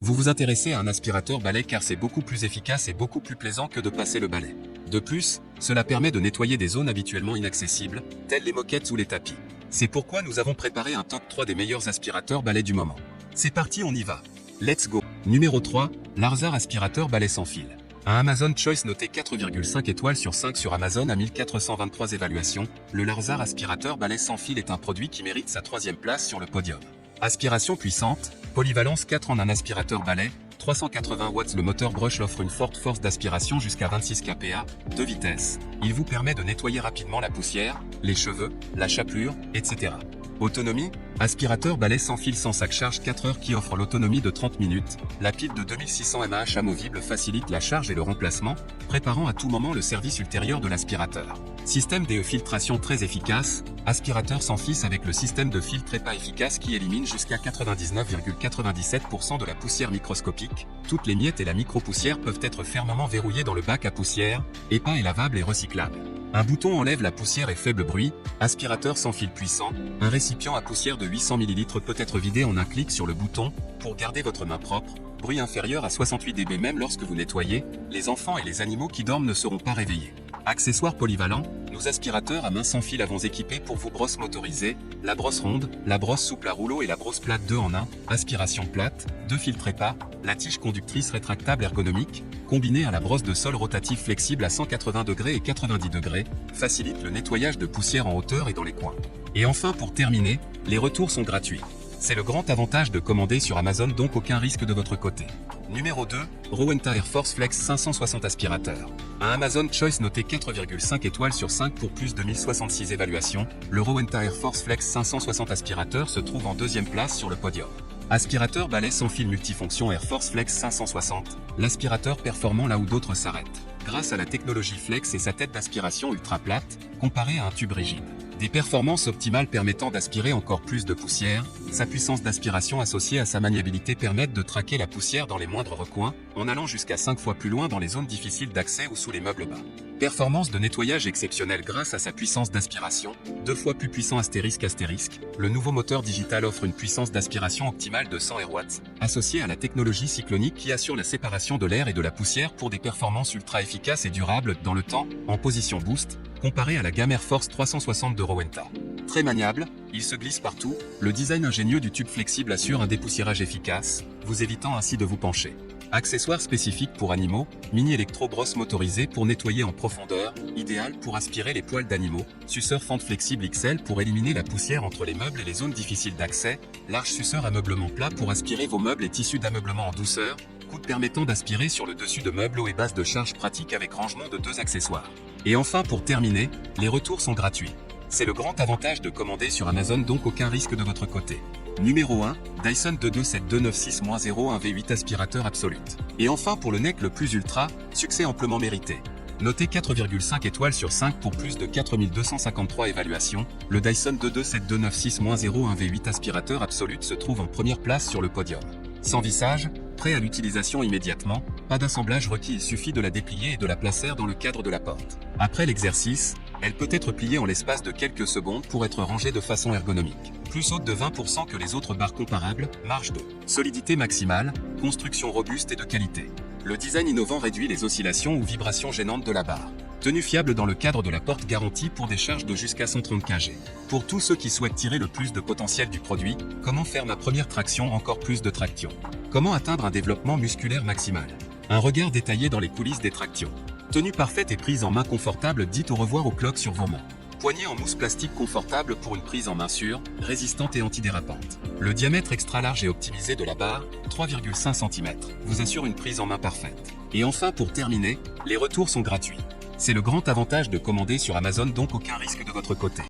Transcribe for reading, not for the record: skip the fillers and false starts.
Vous vous intéressez à un aspirateur balai car c'est beaucoup plus efficace et beaucoup plus plaisant que de passer le balai. De plus, cela permet de nettoyer des zones habituellement inaccessibles, telles les moquettes ou les tapis. C'est pourquoi nous avons préparé un top 3 des meilleurs aspirateurs balai du moment. C'est parti, on y va. Let's go. Numéro 3, Larzar aspirateur balai sans fil. Un Amazon Choice noté 4,5 étoiles sur 5 sur Amazon à 1423 évaluations, le Larzar aspirateur balai sans fil est un produit qui mérite sa 3e place sur le podium. Aspiration puissante, polyvalence 4 en un aspirateur balai, 380 watts. Le moteur Brush offre une forte force d'aspiration jusqu'à 26 kPa, 2 vitesses. Il vous permet de nettoyer rapidement la poussière, les cheveux, la chapelure, etc. Autonomie, aspirateur balai sans fil sans sac charge 4 heures qui offre l'autonomie de 30 minutes. La pile de 2600 mAh amovible facilite la charge et le remplacement, préparant à tout moment le service ultérieur de l'aspirateur. Système de filtration très efficace, aspirateur sans fil avec le système de filtre EPA efficace qui élimine jusqu'à 99,97% de la poussière microscopique. Toutes les miettes et la micro-poussière peuvent être fermement verrouillées dans le bac à poussière. EPA est lavable et recyclable. Un bouton enlève la poussière et faible bruit. Aspirateur sans fil puissant. Un récipient à poussière de 800 ml peut être vidé en un clic sur le bouton pour garder votre main propre. Bruit inférieur à 68 dB même lorsque vous nettoyez. Les enfants et les animaux qui dorment ne seront pas réveillés. Accessoires polyvalents, nos aspirateurs à main sans fil avons équipé pour vous brosse motorisée, la brosse ronde, la brosse souple à rouleau et la brosse plate 2 en 1, aspiration plate, 2 filtres EPA, la tige conductrice rétractable ergonomique, combinée à la brosse de sol rotative flexible à 180 degrés et 90 degrés, facilite le nettoyage de poussière en hauteur et dans les coins. Et enfin pour terminer, les retours sont gratuits. C'est le grand avantage de commander sur Amazon, donc aucun risque de votre côté. Numéro 2, Rowenta Air Force Flex 560 aspirateur. Un Amazon Choice noté 4,5 étoiles sur 5 pour plus de 1066 évaluations, le Rowenta Air Force Flex 560 aspirateur se trouve en 2e place sur le podium. Aspirateur balai sans fil multifonction Air Force Flex 560, l'aspirateur performant là où d'autres s'arrêtent. Grâce à la technologie Flex et sa tête d'aspiration ultra plate, comparée à un tube rigide. Des performances optimales permettant d'aspirer encore plus de poussière, sa puissance d'aspiration associée à sa maniabilité permettent de traquer la poussière dans les moindres recoins, en allant jusqu'à 5 fois plus loin dans les zones difficiles d'accès ou sous les meubles bas. Performance de nettoyage exceptionnelle grâce à sa puissance d'aspiration, 2 fois plus puissant astérisque. Le nouveau moteur digital offre une puissance d'aspiration optimale de 100 RW, associée à la technologie cyclonique qui assure la séparation de l'air et de la poussière pour des performances ultra efficaces et durables dans le temps, en position boost, comparé à la gamme Air Force 360 de Rowenta. Très maniable, il se glisse partout, le design ingénieux du tube flexible assure un dépoussiérage efficace, vous évitant ainsi de vous pencher. Accessoires spécifiques pour animaux, mini électro-brosse motorisée pour nettoyer en profondeur, idéal pour aspirer les poils d'animaux, suceur fente flexible XL pour éliminer la poussière entre les meubles et les zones difficiles d'accès, large suceur ameublement plat pour aspirer vos meubles et tissus d'ameublement en douceur, coude permettant d'aspirer sur le dessus de meubles haut et base de charge pratique avec rangement de 2 accessoires. Et enfin pour terminer, les retours sont gratuits. C'est le grand avantage de commander sur Amazon, donc aucun risque de votre côté. Numéro 1, Dyson 227296-0 1 V8 aspirateur absolute. Et enfin pour le NEC le plus ultra, succès amplement mérité. Noté 4,5 étoiles sur 5 pour plus de 4253 évaluations, le Dyson 227296-0 1 V8 aspirateur absolute se trouve en première place sur le podium. Sans vissage, prêt à l'utilisation immédiatement, pas d'assemblage requis, il suffit de la déplier et de la placer dans le cadre de la porte. Après l'exercice, elle peut être pliée en l'espace de quelques secondes pour être rangée de façon ergonomique. Plus haute de 20% que les autres barres comparables, marge d'eau. Solidité maximale, construction robuste et de qualité. Le design innovant réduit les oscillations ou vibrations gênantes de la barre. Tenue fiable dans le cadre de la porte garantie pour des charges de jusqu'à 130 kg. Pour tous ceux qui souhaitent tirer le plus de potentiel du produit, comment faire ma première traction, encore plus de traction. Comment atteindre un développement musculaire maximal. Un regard détaillé dans les coulisses des tractions. Tenue parfaite et prise en main confortable, dites au revoir aux cloques sur vos mains. Poignée en mousse plastique confortable pour une prise en main sûre, résistante et antidérapante. Le diamètre extra large et optimisé de la barre, 3,5 cm, vous assure une prise en main parfaite. Et enfin pour terminer, les retours sont gratuits. C'est le grand avantage de commander sur Amazon, donc aucun risque de votre côté.